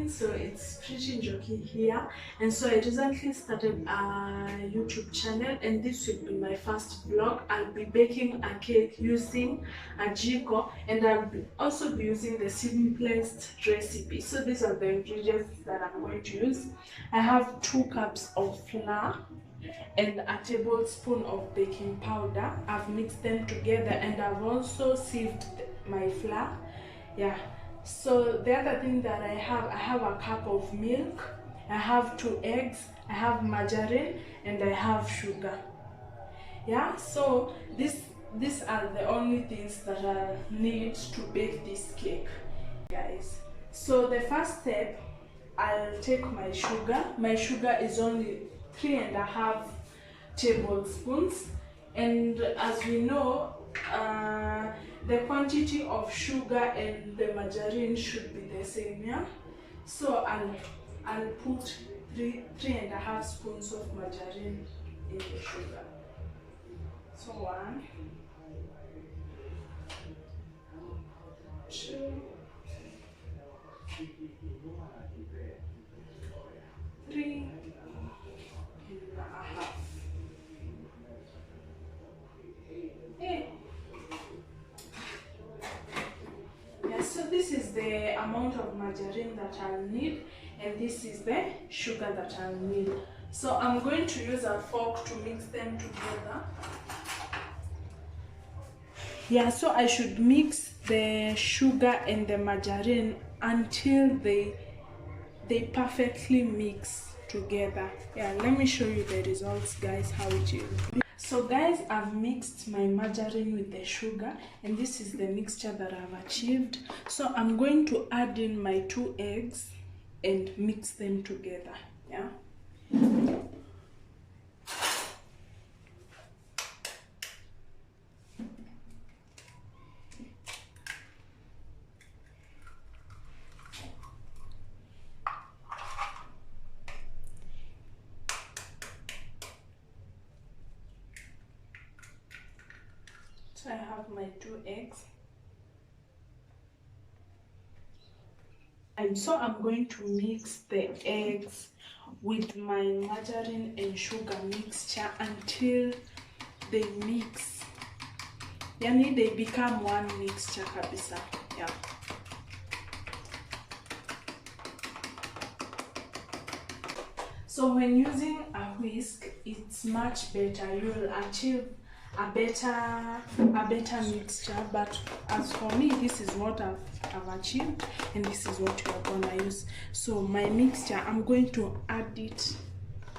vlogging, so it's pretty jokey here. And so I recently started a YouTube channel, and this will be my first vlog. I'll be baking a cake using a jiko, and I'll also be using the simplest recipe. So these are the ingredients that I'm going to use. I have 2 cups of flour and a tablespoon of baking powder. I've mixed them together, and I've also sieved my flour. Yeah. So the other thing that I have a cup of milk, I have 2 eggs, I have margarine, and I have sugar. Yeah. So these are the only things that I need to bake this cake, guys. So the first step, I'll take my sugar. My sugar is only 3.5 tablespoons, and as we know, the quantity of sugar and the margarine should be the same. Yeah. So I'll put 3.5 spoons of margarine in the sugar. So 1, 2, 3.5. Yeah, so this is the amount of margarine that I'll need, and this is the sugar that I'll need. So I'm going to use a fork to mix them together. Yeah, so I should mix the sugar and the margarine until they perfectly mix together. Yeah, let me show you the results, guys, how it is. So guys, I've mixed my margarine with the sugar, and this is the mixture that I've achieved. So I'm going to add in my 2 eggs and mix them together. Yeah. So I have my 2 eggs. And so I'm going to mix the eggs with my margarine and sugar mixture until they mix. Yani they become one mixture kabisa. Yeah. So when using a whisk, it's much better. You'll achieve a better mixture. But as for me, this is what I've achieved, and this is what you are gonna use. So my mixture, I'm going to add it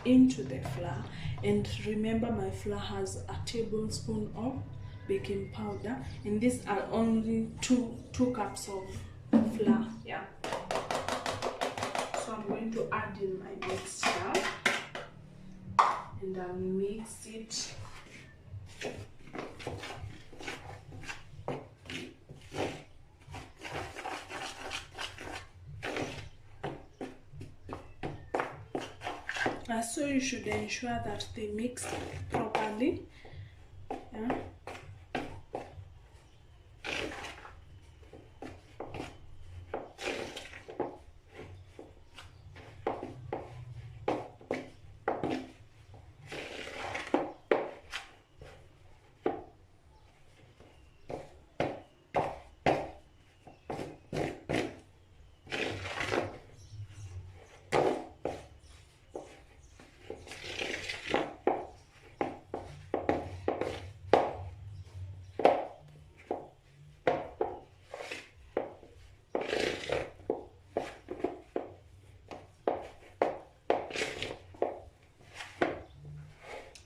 into the flour, and remember my flour has a tablespoon of baking powder, and these are only two cups of flour. Yeah. So I'm going to add in my mixture, and I'll mix it. So you should ensure that they mix properly. Yeah.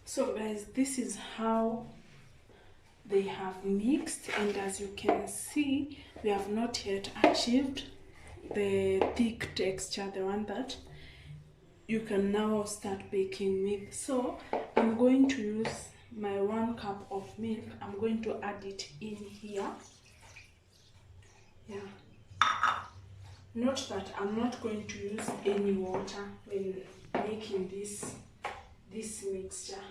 So guys, this is how they have mixed, and as you can see, we have not yet achieved the thick texture, the one that you can now start baking with. So I'm going to use my 1 cup of milk. I'm going to add it in here. Yeah. Note that I'm not going to use any water when making this mixture.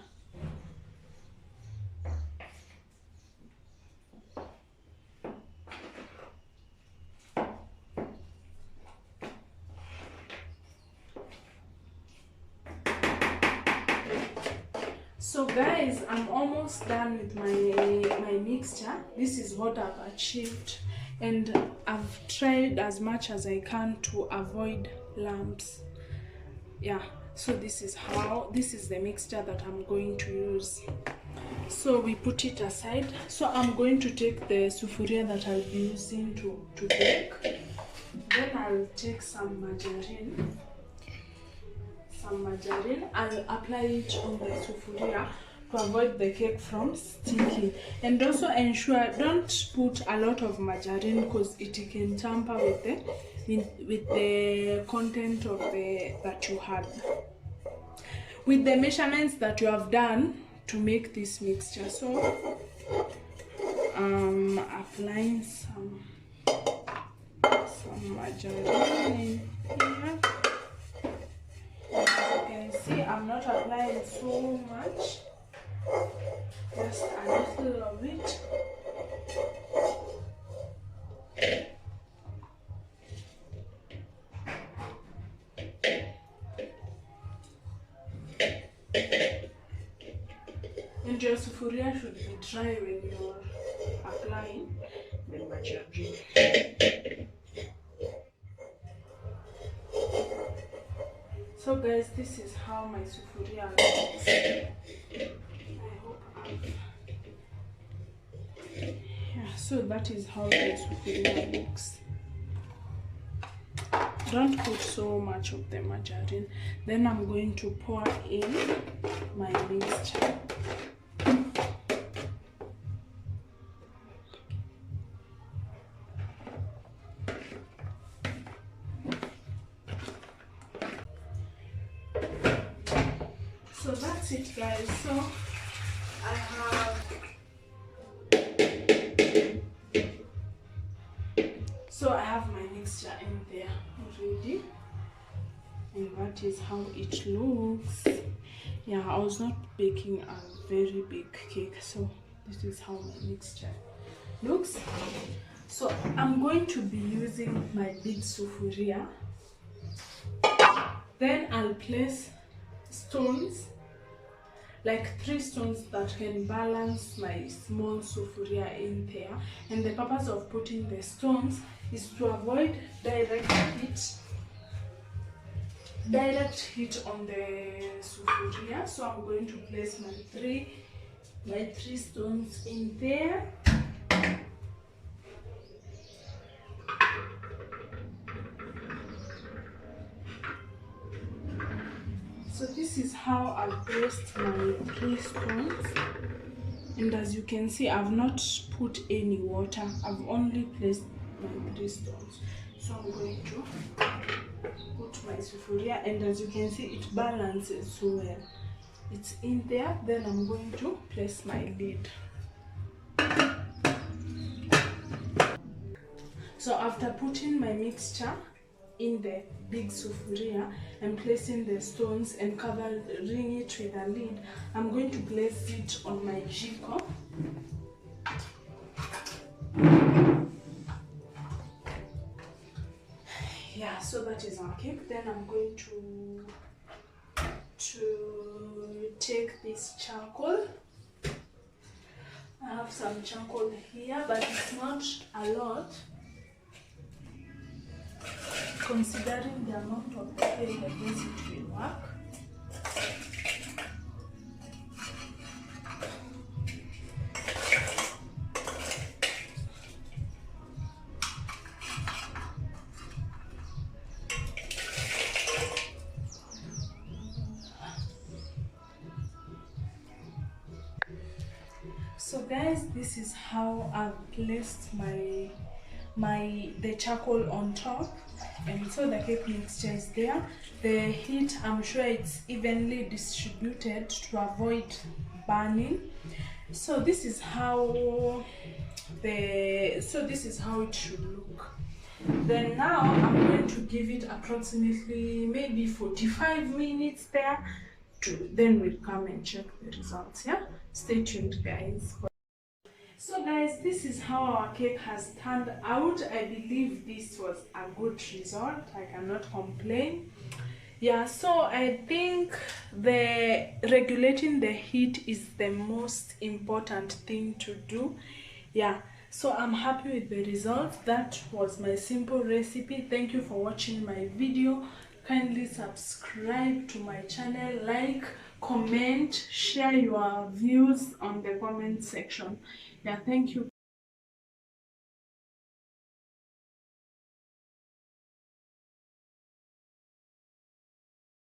So guys, I'm almost done with my mixture. This is what I've achieved, and I've tried as much as I can to avoid lumps. Yeah, so this is the mixture that I'm going to use. So we put it aside. So I'm going to take the sufuria that I'll be using to bake. Then I'll take some margarine. I'll apply it on the sufuria to avoid the cake from sticking. And also ensure, don't put a lot of margarine because it can tamper with the content of that you had. With the measurements that you have done to make this mixture. So applying some margarine in here. As you can see, I'm not applying so much, just a little of it. And your sufuria should be dry when you're applying the margarine. So guys, this is how my sufuria looks. I hope yeah, so that is how the sufuria looks. Don't put so much of the margarine. Then I'm going to pour in my mixture. So that's it guys. So I have my mixture in there already, and that is how it looks. Yeah, I was not baking a very big cake, so this is how my mixture looks. So I'm going to be using my big sufuria. Then I'll place stones, like 3 stones that can balance my small sufuria in there. And the purpose of putting the stones is to avoid direct heat on the sufuria. So I'm going to place my three stones in there. So this is how I've placed my 3 stones, and as you can see, I've not put any water. I've only placed my 3 stones. So I'm going to put my sufuria, and as you can see, it balances so well. It's in there. Then I'm going to place my lid. So after putting my mixture in the big sufuria and placing the stones and covering it with a lid, I'm going to place it on my jiko. Yeah, so that is our cake. Then I'm going to take this charcoal. I have some charcoal here, but it's not a lot. Considering the amount of cake, I guess it will work. So guys, this is how I've placed the charcoal on top, and so the cake mixture is there. The heat, I'm sure it's evenly distributed to avoid burning. So this is how it should look. Then now I'm going to give it approximately maybe 45 minutes there. Then we'll come and check the results. Yeah, stay tuned guys. So guys, this is how our cake has turned out. I believe this was a good result. I cannot complain. Yeah, so I think the regulating the heat is the most important thing to do. Yeah, so I'm happy with the results. That was my simple recipe. Thank you for watching my video. Kindly subscribe to my channel, like, comment, share your views on the comment section. Yeah, thank you.